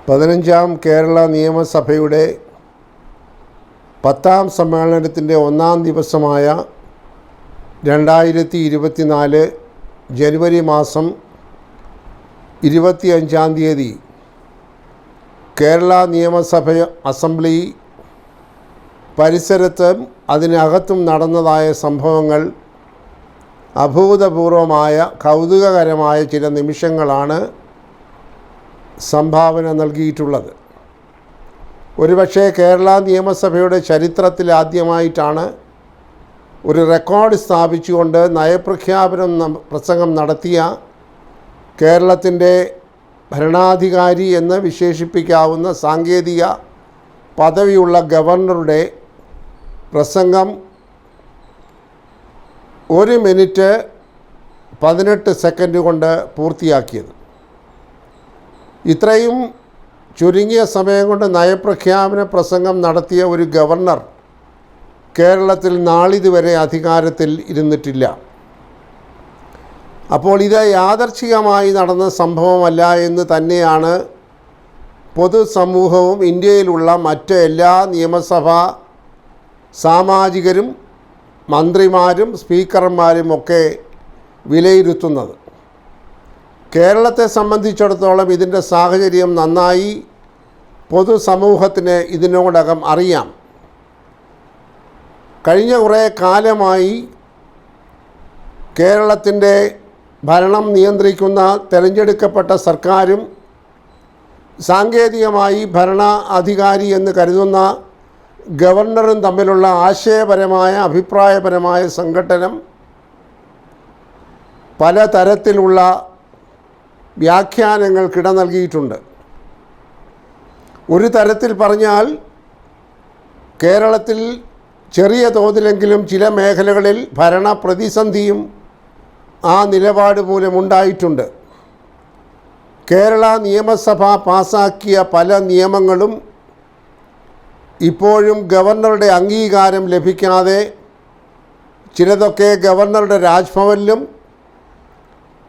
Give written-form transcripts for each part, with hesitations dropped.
15ാം കേരള നിയമസഭയുടെ 10ാം സമ്മേളനത്തിൻ്റെ 1ാം ദിവസമായ 2024 ജനുവരി മാസം 25ാം തീയതി കേരള നിയമസഭ അസംബ്ലി പരിസരത്തും അതിനകത്തും നടന്നതായ സംഭവങ്ങൾ അഭൂതപൂർവമായ കൗതുകകരമായ ചില നിമിഷങ്ങളാണ് സംഭാവന നൽകിയിട്ടുള്ളത്. ഒരുപക്ഷെ കേരള നിയമസഭയുടെ ചരിത്രത്തിൽ ആദ്യമായിട്ടാണ് ഒരു റെക്കോർഡ് സ്ഥാപിച്ചുകൊണ്ട് പ്രസംഗം നടത്തിയ കേരളത്തിൻ്റെ ഭരണാധികാരി എന്ന് വിശേഷിപ്പിക്കാവുന്ന സാങ്കേതിക പദവിയുള്ള ഗവർണറുടെ പ്രസംഗം 1 മിനിറ്റ് 18 സെക്കൻഡ് കൊണ്ട് പൂർത്തിയാക്കിയത്. ഇത്രയും ചുരുങ്ങിയ സമയം കൊണ്ട് നയപ്രഖ്യാപന പ്രസംഗം നടത്തിയ ഒരു ഗവർണർ കേരളത്തിൽ നാളിതുവരെ അധികാരത്തിൽ ഇരുന്നിട്ടില്ല. അപ്പോൾ ഇത് യാദർച്ഛികമായി നടന്ന സംഭവമല്ല എന്ന് തന്നെയാണ് പൊതുസമൂഹവും ഇന്ത്യയിലുള്ള മറ്റ് എല്ലാ നിയമസഭാ സാമാജികരും മന്ത്രിമാരും സ്പീക്കർമാരുമൊക്കെ വിലയിരുത്തുന്നത്. കേരളത്തെ സംബന്ധിച്ചിടത്തോളം ഇതിൻ്റെ സാഹചര്യം നന്നായി പൊതുസമൂഹത്തിന് ഇതിനോടകം അറിയാം. കഴിഞ്ഞ കുറേ കാലമായി കേരളത്തിൻ്റെ ഭരണം നിയന്ത്രിക്കുന്ന തിരഞ്ഞെടുക്കപ്പെട്ട സർക്കാരും സാങ്കേതികമായി ഭരണാധികാരി എന്ന് കരുതുന്ന ഗവർണറും തമ്മിലുള്ള ആശയപരമായ അഭിപ്രായപരമായ സംഘട്ടനം പലതരത്തിലുള്ള വ്യാഖ്യാനങ്ങൾക്കിട നൽകിയിട്ടുണ്ട്. ഒരു തരത്തിൽ പറഞ്ഞാൽ കേരളത്തിൽ ചെറിയ തോതിലെങ്കിലും ചില മേഖലകളിൽ ഭരണ പ്രതിസന്ധിയും ആ നിലപാട് മൂലമുണ്ടായിട്ടുണ്ട്. കേരള നിയമസഭ പാസാക്കിയ പല നിയമങ്ങളും ഇപ്പോഴും ഗവർണറുടെ അംഗീകാരം ലഭിക്കാതെ ചിലതൊക്കെ ഗവർണറുടെ രാജ്ഭവനിലും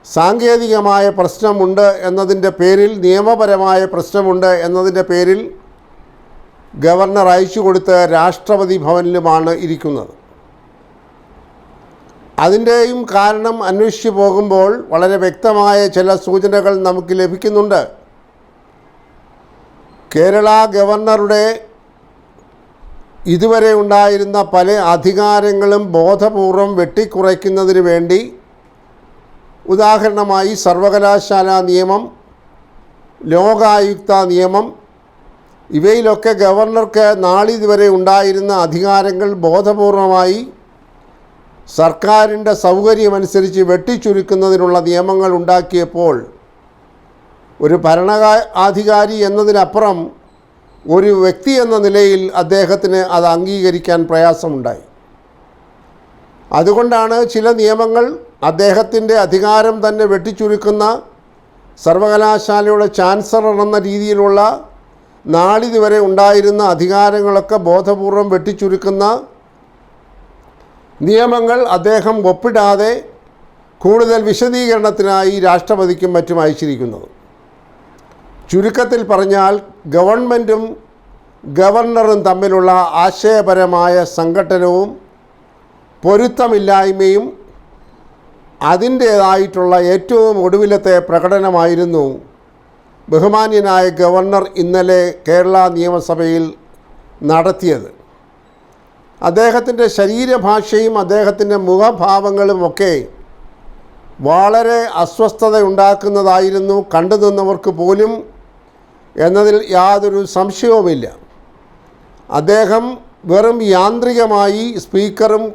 സാങ്കേതികമായ പ്രശ്നമുണ്ട് എന്നതിൻ്റെ പേരിൽ നിയമപരമായ പ്രശ്നമുണ്ട് എന്നതിൻ്റെ പേരിൽ ഗവർണർ അയച്ചു കൊടുത്ത് രാഷ്ട്രപതി ഭവനിലുമാണ് ഇരിക്കുന്നത്. അതിൻ്റെയും കാരണം അന്വേഷിച്ചു പോകുമ്പോൾ വളരെ വ്യക്തമായ ചില സൂചനകൾ നമുക്ക് ലഭിക്കുന്നുണ്ട്. കേരള ഗവർണറുടെ ഇതുവരെ ഉണ്ടായിരുന്ന പല അധികാരങ്ങളും ബോധപൂർവം വെട്ടിക്കുറയ്ക്കുന്നതിന് വേണ്ടി, ഉദാഹരണമായി സർവകലാശാല നിയമം, ലോകായുക്ത നിയമം, ഇവയിലൊക്കെ ഗവർണർക്ക് നാളിതുവരെ ഉണ്ടായിരുന്ന അധികാരങ്ങൾ ബോധപൂർവമായി സർക്കാരിൻ്റെ സൗകര്യമനുസരിച്ച് വെട്ടിച്ചുരുക്കുന്നതിനുള്ള നിയമങ്ങൾ ഉണ്ടാക്കിയപ്പോൾ ഒരു ഭരണാധികാരി എന്നതിനപ്പുറം ഒരു വ്യക്തി എന്ന നിലയിൽ അദ്ദേഹത്തിന് അത് അംഗീകരിക്കാൻ പ്രയാസമുണ്ടായി. അതുകൊണ്ടാണ് ചില നിയമങ്ങൾ അദ്ദേഹത്തിൻ്റെ അധികാരം തന്നെ വെട്ടിച്ചുരുക്കുന്ന, സർവകലാശാലയുടെ ചാൻസലർ എന്ന രീതിയിലുള്ള നാളിതുവരെ ഉണ്ടായിരുന്ന അധികാരങ്ങളൊക്കെ ബോധപൂർവം വെട്ടിച്ചുരുക്കുന്ന നിയമങ്ങൾ അദ്ദേഹം ഒപ്പിടാതെ കൂടുതൽ വിശദീകരണത്തിനായി രാഷ്ട്രപതിക്കും മറ്റും അയച്ചിരിക്കുന്നത്. ചുരുക്കത്തിൽ പറഞ്ഞാൽ ഗവൺമെൻറ്റും ഗവർണറും തമ്മിലുള്ള ആശയപരമായ സംഘട്ടനവും പൊരുത്തമില്ലായ്മയും അതിൻ്റേതായിട്ടുള്ള ഏറ്റവും ഒടുവിലത്തെ പ്രകടനമായിരുന്നു ബഹുമാന്യനായ ഗവർണർ ഇന്നലെ കേരള നിയമസഭയിൽ നടത്തിയത്. അദ്ദേഹത്തിൻ്റെ ശരീരഭാഷയും അദ്ദേഹത്തിൻ്റെ മുഖഭാവങ്ങളുമൊക്കെ വളരെ അസ്വസ്ഥത ഉണ്ടാക്കുന്നതായിരുന്നു കണ്ടു നിന്നവർക്ക് പോലും എന്നതിൽ യാതൊരു സംശയവുമില്ല. അദ്ദേഹം വെറും യാന്ത്രികമായി സ്പീക്കറും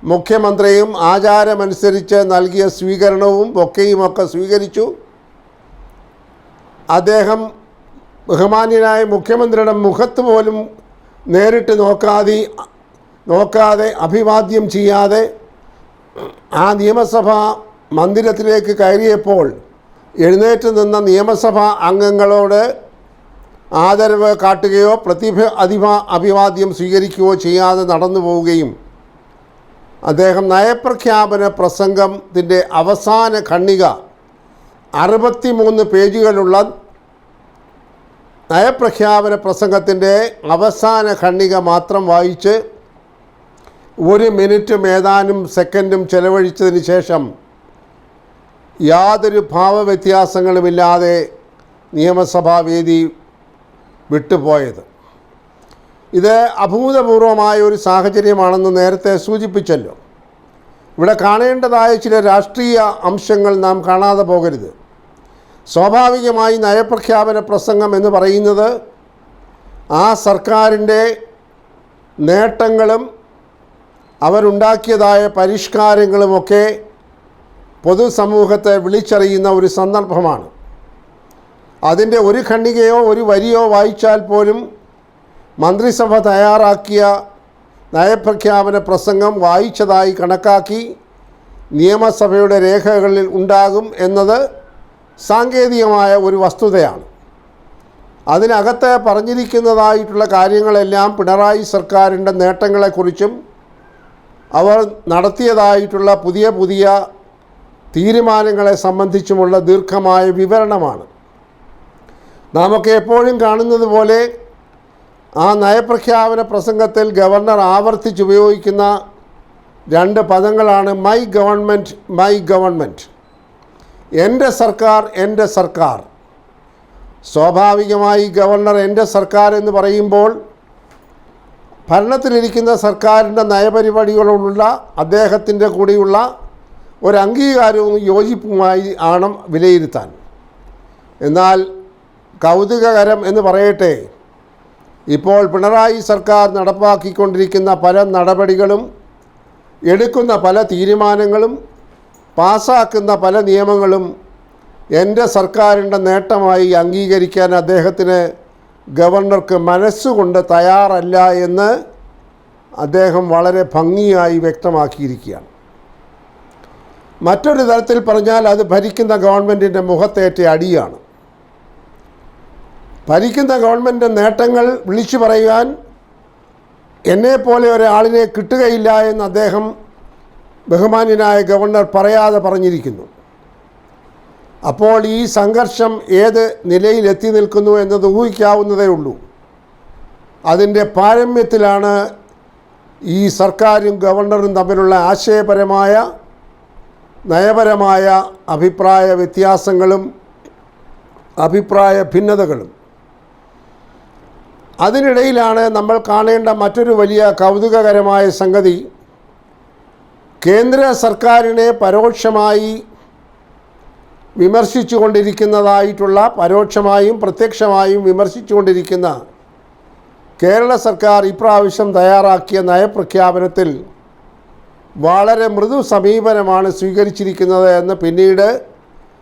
മുഖ്യമന്ത്രിയും ആചാരമനുസരിച്ച് നൽകിയ സ്വീകരണവും ഒക്കെയുമൊക്കെ സ്വീകരിച്ചു. അദ്ദേഹം ബഹുമാന്യനായ മുഖ്യമന്ത്രിയുടെ മുഖത്ത് പോലും നേരിട്ട് നോക്കാതെ അഭിവാദ്യം ചെയ്യാതെ ആ നിയമസഭാ മന്ദിരത്തിലേക്ക് കയറിയപ്പോൾ എഴുന്നേറ്റ് നിന്ന നിയമസഭാ അംഗങ്ങളോട് ആദരവ് കാട്ടുകയോ അഭിവാദ്യം സ്വീകരിക്കുകയോ ചെയ്യാതെ നടന്നു പോവുകയും അദ്ദേഹം നയപ്രഖ്യാപന പ്രസംഗത്തിൻ്റെ അവസാന ഖണ്ഡിക 63 പേജുകളുള്ള നയപ്രഖ്യാപന പ്രസംഗത്തിൻ്റെ അവസാന ഖണ്ഡിക മാത്രം വായിച്ച് 1 മിനിറ്റും ഏതാനും സെക്കൻഡും ചെലവഴിച്ചതിന് ശേഷം യാതൊരു ഭാവവ്യത്യാസങ്ങളുമില്ലാതെ നിയമസഭാ വേദി വിട്ടുപോയത്. ഇത് അഭൂതപൂർവമായ ഒരു സാഹചര്യമാണെന്ന് നേരത്തെ സൂചിപ്പിച്ചല്ലോ. ഇവിടെ കാണേണ്ടതായ ചില രാഷ്ട്രീയ അംശങ്ങൾ നാം കാണാതെ പോകരുത്. സ്വാഭാവികമായി നയപ്രഖ്യാപന പ്രസംഗം എന്ന് പറയുന്നത് ആ സർക്കാരിൻ്റെ നേട്ടങ്ങളും അവരുണ്ടാക്കിയതായ പരിഷ്കാരങ്ങളുമൊക്കെ പൊതുസമൂഹത്തെ വിളിച്ചറിയുന്ന ഒരു സന്ദർഭമാണ്. അതിൻ്റെ ഒരു ഖണ്ഡികയോ ഒരു വരിയോ വായിച്ചാൽ പോലും മന്ത്രിസഭ തയ്യാറാക്കിയ നയപ്രഖ്യാപന പ്രസംഗം വായിച്ചതായി കണക്കാക്കി നിയമസഭയുടെ രേഖകളിൽ ഉണ്ടാകും എന്നത് സാങ്കേതികമായ ഒരു വസ്തുതയാണ്. അതിനകത്ത് പറഞ്ഞിരിക്കുന്നതായിട്ടുള്ള കാര്യങ്ങളെല്ലാം പിണറായി സർക്കാരിൻ്റെ നേട്ടങ്ങളെക്കുറിച്ചും അവർ നടത്തിയതായിട്ടുള്ള പുതിയ തീരുമാനങ്ങളെ സംബന്ധിച്ചുമുള്ള ദീർഘമായ വിവരണമാണ്. നാമൊക്കെ എപ്പോഴും കാണുന്നത് പോലെ ആ നയപ്രഖ്യാപന പ്രസംഗത്തിൽ ഗവർണർ ആവർത്തിച്ചുപയോഗിക്കുന്ന 2 പദങ്ങളാണ് മൈ ഗവൺമെൻറ്, മൈ ഗവൺമെൻറ്. എൻ്റെ സർക്കാർ, എൻ്റെ സർക്കാർ. സ്വാഭാവികമായി ഗവർണർ എൻ്റെ സർക്കാർ എന്ന് പറയുമ്പോൾ ഭരണത്തിലിരിക്കുന്ന സർക്കാരിൻ്റെ നയപരിപാടികളോടുള്ള അദ്ദേഹത്തിൻ്റെ കൂടെയുള്ള ഒരു അംഗീകാരവും യോജിപ്പുമായി ആണ് വിലയിരുത്താൻ. എന്നാൽ കൗതുകകരം എന്ന് പറയട്ടെ, ഇപ്പോൾ പിണറായി സർക്കാർ നടപ്പാക്കിക്കൊണ്ടിരിക്കുന്ന പല നടപടികളും, എടുക്കുന്ന പല തീരുമാനങ്ങളും, പാസ്സാക്കുന്ന പല നിയമങ്ങളും എൻ്റെ സർക്കാരിൻ്റെ നേട്ടമായി അംഗീകരിക്കാൻ അദ്ദേഹത്തിന് ഗവർണർക്ക് മനസ്സുകൊണ്ട് തയ്യാറല്ല എന്ന് അദ്ദേഹം വളരെ ഭംഗിയായി വ്യക്തമാക്കിയിരിക്കുകയാണ്. മറ്റൊരു തരത്തിൽ പറഞ്ഞാൽ അത് ഭരിക്കുന്ന ഗവൺമെൻറ്റിൻ്റെ മുഖത്തേറ്റ അടിയാണ്. ഭരിക്കുന്ന ഗവൺമെൻറ് നേട്ടങ്ങൾ വിളിച്ചു പറയുവാൻ എന്നെപ്പോലെ ഒരാളിനെ കിട്ടുകയില്ല എന്ന് അദ്ദേഹം ബഹുമാന്യനായ ഗവർണർ പറയാതെ പറഞ്ഞിരിക്കുന്നു. അപ്പോൾ ഈ സംഘർഷം ഏത് നിലയിലെത്തി നിൽക്കുന്നു എന്നത് ഊഹിക്കാവുന്നതേ ഉള്ളൂ. അതിൻ്റെ പാരമ്യത്തിലാണ് ഈ സർക്കാരും ഗവർണറും തമ്മിലുള്ള ആശയപരമായ നയപരമായ അഭിപ്രായ വ്യത്യാസങ്ങളും അഭിപ്രായ ഭിന്നതകളും. അതിനിടയിലാണ് നമ്മൾ കാണേണ്ട മറ്റൊരു വലിയ കൗതുകകരമായ സംഗതി, കേന്ദ്ര സർക്കാരിനെ പരോക്ഷമായി വിമർശിച്ചുകൊണ്ടിരിക്കുന്നതായിട്ടുള്ള, പരോക്ഷമായും പ്രത്യക്ഷമായും വിമർശിച്ചുകൊണ്ടിരിക്കുന്ന കേരള സർക്കാർ ഇപ്രാവശ്യം തയ്യാറാക്കിയ നയപ്രഖ്യാപനത്തിൽ വളരെ മൃദു സമീപനമാണ് സ്വീകരിച്ചിരിക്കുന്നത് എന്ന് പിന്നീട്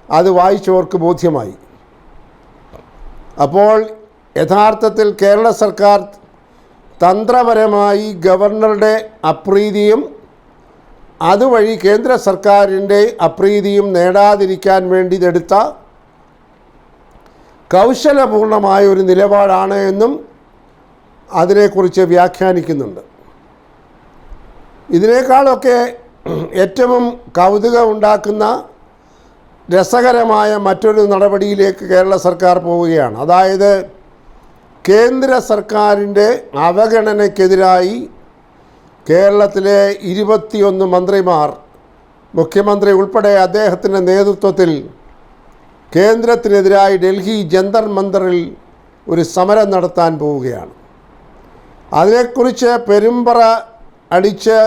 അത് വായിച്ചവർക്ക് ബോധ്യമായി. അപ്പോൾ യഥാർത്ഥത്തിൽ കേരള സർക്കാർ തന്ത്രപരമായി ഗവർണറുടെ അപ്രീതിയും അതുവഴി കേന്ദ്ര സർക്കാരിൻ്റെ അപ്രീതിയും നേടാതിരിക്കാൻ വേണ്ടി ഇതെടുത്ത കൗശലപൂർണമായ ഒരു നിലപാടാണ് എന്നും അതിനെക്കുറിച്ച് വ്യാഖ്യാനിക്കുന്നുണ്ട്. ഇതിനേക്കാളൊക്കെ ഏറ്റവും കൗതുകമുണ്ടാക്കുന്ന രസകരമായ മറ്റൊരു നടപടിയിലേക്ക് കേരള സർക്കാർ പോവുകയാണ്. അതായത് കേന്ദ്ര സർക്കാരിൻ്റെ അവഗണനയ്ക്കെതിരായി കേരളത്തിലെ 21 മന്ത്രിമാർ, മുഖ്യമന്ത്രി ഉൾപ്പെടെ അദ്ദേഹത്തിൻ്റെ നേതൃത്വത്തിൽ കേന്ദ്രത്തിനെതിരായി ഡൽഹി ജന്തർ മന്ദറിൽ ഒരു സമരം നടത്താൻ പോവുകയാണ്. അതിനെക്കുറിച്ച് പെരുമ്പറ അടിച്ച്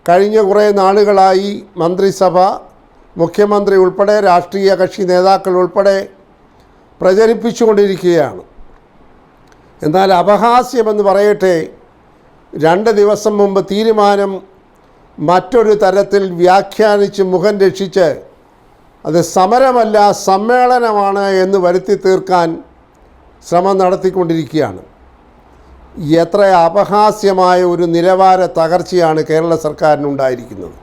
കഴിഞ്ഞ കുറേ നാളുകളായി മന്ത്രിസഭ, മുഖ്യമന്ത്രി ഉൾപ്പെടെ രാഷ്ട്രീയ കക്ഷി നേതാക്കൾ ഉൾപ്പെടെ പ്രചരിപ്പിച്ചുകൊണ്ടിരിക്കുകയാണ്. എന്നാൽ അപഹാസ്യമെന്ന് പറയട്ടെ, 2 ദിവസം മുമ്പ് തീരുമാനം മറ്റൊരു തരത്തിൽ വ്യാഖ്യാനിച്ച് മുഖം രക്ഷിച്ച് അത് സമരമല്ല സമ്മേളനമാണ് എന്ന് വരുത്തി തീർക്കാൻ ശ്രമം നടത്തിക്കൊണ്ടിരിക്കുകയാണ്. എത്ര അപഹാസ്യമായ ഒരു നിലവാര തകർച്ചയാണ് കേരള സർക്കാരിനുണ്ടായിരിക്കുന്നത്.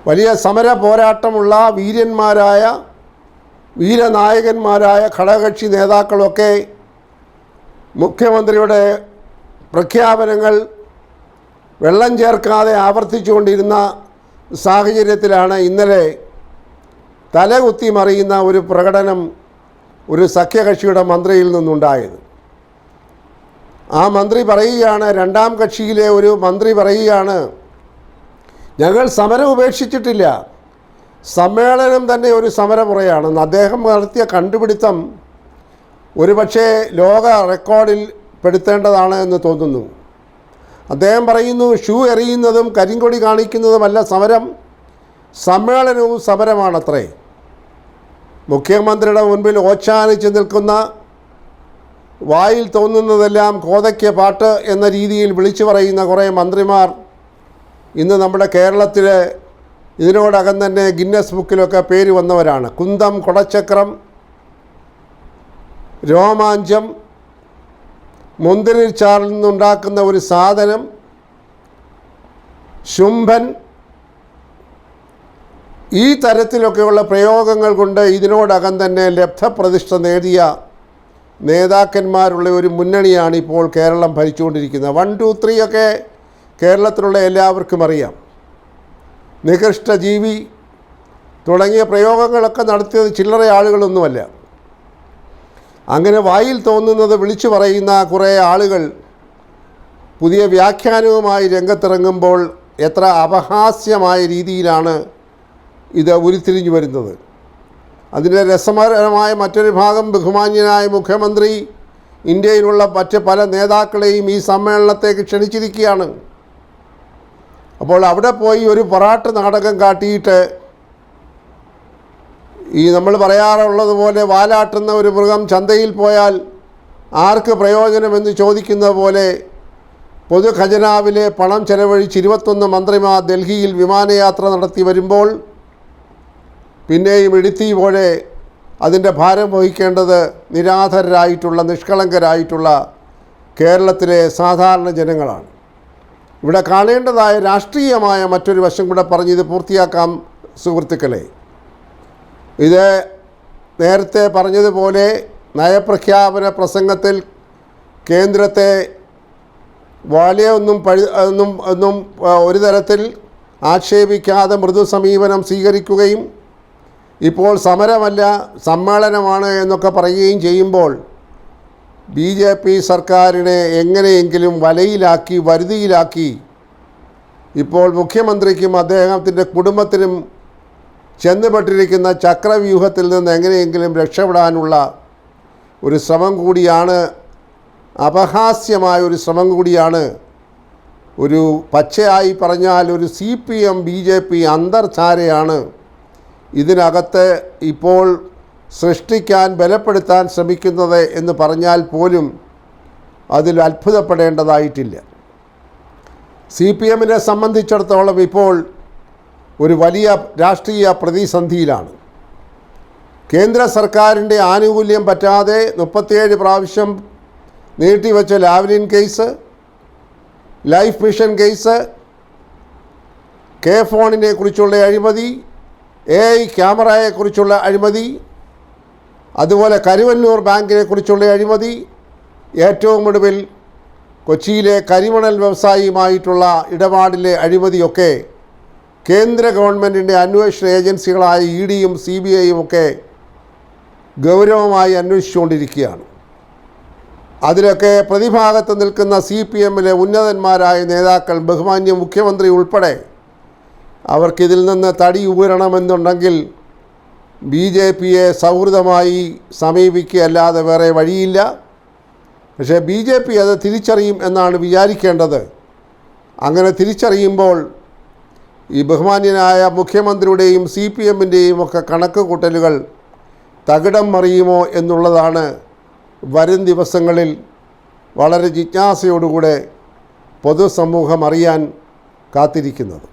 വലിയ സമര പോരാട്ടമുള്ള വീരന്മാരായ വീരനായകന്മാരായ ഘടകകക്ഷി നേതാക്കളൊക്കെ മുഖ്യമന്ത്രിയുടെ പ്രഖ്യാപനങ്ങൾ വെള്ളം ചേർക്കാതെ ആവർത്തിച്ചുകൊണ്ടിരുന്ന സാഹചര്യത്തിലാണ് ഇന്നലെ തലകുത്തി മറിയുന്ന ഒരു പ്രകടനം ഒരു സഖ്യകക്ഷിയുടെ മന്ത്രിയിൽ നിന്നുണ്ടായത്. ആ മന്ത്രി പറയുകയാണ്, രണ്ടാം കക്ഷിയിലെ ഒരു മന്ത്രി പറയുകയാണ്, ഞങ്ങൾ സമരം ഉപേക്ഷിച്ചിട്ടില്ല, സമ്മേളനം തന്നെ ഒരു സമരമുറയാണെന്ന്. അദ്ദേഹം നടത്തിയ കണ്ടുപിടുത്തം ഒരുപക്ഷെ ലോക റെക്കോർഡിൽ പെടുത്തേണ്ടതാണ് എന്ന് തോന്നുന്നു. അദ്ദേഹം പറയുന്നു, ഷൂ എറിയുന്നതും കരിങ്കൊടി കാണിക്കുന്നതുമല്ല സമരം, സമ്മേളനവും സമരമാണത്രേ. മുഖ്യമന്ത്രിയുടെ മുൻപിൽ ഓച്ചാനിച്ച് നിൽക്കുന്ന, വായിൽ തോന്നുന്നതെല്ലാം കോതയ്ക്ക് പാട്ട് എന്ന രീതിയിൽ വിളിച്ചു പറയുന്ന കുറേ മന്ത്രിമാർ ഇന്ന് നമ്മുടെ കേരളത്തിൽ ഇതിനോടകം തന്നെ ഗിന്നസ് ബുക്കിലൊക്കെ പേര് വന്നവരാണ്. കുന്തം, കൊടച്ചക്രം, രോമാഞ്ചം, മുന്തിരിച്ചാറിൽ നിന്നുണ്ടാക്കുന്ന ഒരു സാധനം, ശുംഭൻ, ഈ തരത്തിലൊക്കെയുള്ള പ്രയോഗങ്ങൾ കൊണ്ട് ഇതിനോടകം തന്നെ ലബ്ധപ്രതിഷ്ഠ നേടിയ നേതാക്കന്മാരുള്ള ഒരു മുന്നണിയാണ് ഇപ്പോൾ കേരളം ഭരിച്ചുകൊണ്ടിരിക്കുന്നത്. 1, 2, 3 ഒക്കെ കേരളത്തിലുള്ള എല്ലാവർക്കും അറിയാം. നികൃഷ്ട ജീവി തുടങ്ങിയ പ്രയോഗങ്ങളൊക്കെ നടത്തിയത് ചില്ലറ ആളുകളൊന്നുമല്ല. അങ്ങനെ വായിൽ തോന്നുന്നത് വിളിച്ചു പറയുന്ന കുറേ ആളുകൾ പുതിയ വ്യാഖ്യാനവുമായി രംഗത്തിറങ്ങുമ്പോൾ എത്ര അപഹാസ്യമായ രീതിയിലാണ് ഇത് ഉരുത്തിരിഞ്ഞു വരുന്നത്. അതിൻ്റെ രസകരമായ മറ്റൊരു ഭാഗം, ബഹുമാന്യനായ മുഖ്യമന്ത്രി ഇന്ത്യയിലുള്ള മറ്റ് പല നേതാക്കളെയും ഈ സമ്മേളനത്തേക്ക് ക്ഷണിച്ചിരിക്കുകയാണ്. അപ്പോൾ അവിടെ പോയി ഒരു പൊറാട്ട് നാടകം കാട്ടിയിട്ട് ഈ നമ്മൾ പറയാറുള്ളത് പോലെ വാലാട്ടുന്ന ഒരു മൃഗം ചന്തയിൽ പോയാൽ ആർക്ക് പ്രയോജനമെന്ന് ചോദിക്കുന്ന പോലെ പൊതു ഖജനാവിലെ പണം ചെലവഴിച്ച് 21 മന്ത്രിമാർ ഡൽഹിയിൽ വിമാനയാത്ര നടത്തി വരുമ്പോൾ പിന്നെയും ഇടുത്തി പോലെ അതിൻ്റെ ഭാരം വഹിക്കേണ്ടത് നിരാധരായിട്ടുള്ള, നിഷ്കളങ്കരായിട്ടുള്ള കേരളത്തിലെ സാധാരണ ജനങ്ങളാണ്. ഇവിടെ കാണേണ്ടതായ രാഷ്ട്രീയമായ മറ്റൊരു വശം കൂടെ പറഞ്ഞ് ഇത് പൂർത്തിയാക്കാം സുഹൃത്തുക്കളെ. ഇത് നേരത്തെ പറഞ്ഞതുപോലെ നയപ്രഖ്യാപന പ്രസംഗത്തിൽ കേന്ദ്രത്തെ വലിയ ഒന്നും ഒരു തരത്തിൽ ആക്ഷേപിക്കാതെ മൃദു സമീപനം സ്വീകരിക്കുകയും ഇപ്പോൾ സമരമല്ല സമ്മേളനമാണ് എന്നൊക്കെ പറയുകയും ചെയ്യുമ്പോൾ BJP സർക്കാരിനെ എങ്ങനെയെങ്കിലും വലയിലാക്കി, വരുതിയിലാക്കി ഇപ്പോൾ മുഖ്യമന്ത്രിക്കും അദ്ദേഹത്തിൻ്റെ കുടുംബത്തിനും ചെന്നുപെട്ടിരിക്കുന്ന ചക്രവ്യൂഹത്തിൽ നിന്ന് എങ്ങനെയെങ്കിലും രക്ഷപ്പെടാനുള്ള ഒരു ശ്രമം കൂടിയാണ്, അപഹാസ്യമായ ഒരു ശ്രമം കൂടിയാണ്. ഒരു പച്ചയായി പറഞ്ഞാൽ ഒരു CPM BJP അന്തർധാരയാണ് ഇതിനകത്ത് ഇപ്പോൾ സൃഷ്ടിക്കാൻ, ബലപ്പെടുത്താൻ ശ്രമിക്കുന്നത് എന്ന് പറഞ്ഞാൽ പോലും അതിൽ അത്ഭുതപ്പെടേണ്ടതായിട്ടില്ല. CPMനെ സംബന്ധിച്ചിടത്തോളം ഇപ്പോൾ ഒരു വലിയ രാഷ്ട്രീയ പ്രതിസന്ധിയിലാണ്. കേന്ദ്ര സർക്കാരിൻ്റെ ആനുകൂല്യം പറ്റാതെ 37 പ്രാവശ്യം നീട്ടിവെച്ച Lavalin case, life mission case, K-ഫോണിനെ കുറിച്ചുള്ള അഴിമതി, AI ക്യാമറയെക്കുറിച്ചുള്ള അഴിമതി, അതുപോലെ കരുവന്നൂർ ബാങ്കിനെ കുറിച്ചുള്ള അഴിമതി, ഏറ്റവും ഒടുവിൽ കൊച്ചിയിലെ കരിമണൽ വ്യവസായിയുമായിട്ടുള്ള ഇടപാടിലെ അഴിമതിയൊക്കെ കേന്ദ്ര ഗവൺമെൻറ്റിൻ്റെ അന്വേഷണ ഏജൻസികളായ EDയും CBIയും ഒക്കെ ഗൗരവമായി അന്വേഷിച്ചുകൊണ്ടിരിക്കുകയാണ്. അതിലൊക്കെ പ്രതിഭാഗത്ത് നിൽക്കുന്ന CPMലെ ഉന്നതന്മാരായ നേതാക്കൾ, ബഹുമാന്യ മുഖ്യമന്ത്രി ഉൾപ്പെടെ, അവർക്കിതിൽ നിന്ന് തടി ഊരണമെന്നുണ്ടെങ്കിൽ BJPയെ സൗഹൃദമായി സമീപിക്കുകയല്ലാതെ വേറെ വഴിയില്ല. പക്ഷേ BJP അത് തിരിച്ചറിയും എന്നാണ് വിചാരിക്കേണ്ടത്. അങ്ങനെ തിരിച്ചറിയുമ്പോൾ ഈ ബഹുമാന്യനായ മുഖ്യമന്ത്രിയുടെയും CPMൻ്റെയും ഒക്കെ കണക്ക് കൂട്ടലുകൾ തകിടം മറിയുമോ എന്നുള്ളതാണ് വരും ദിവസങ്ങളിൽ വളരെ ജിജ്ഞാസയോടുകൂടെ പൊതുസമൂഹം അറിയാൻ കാത്തിരിക്കുന്നത്.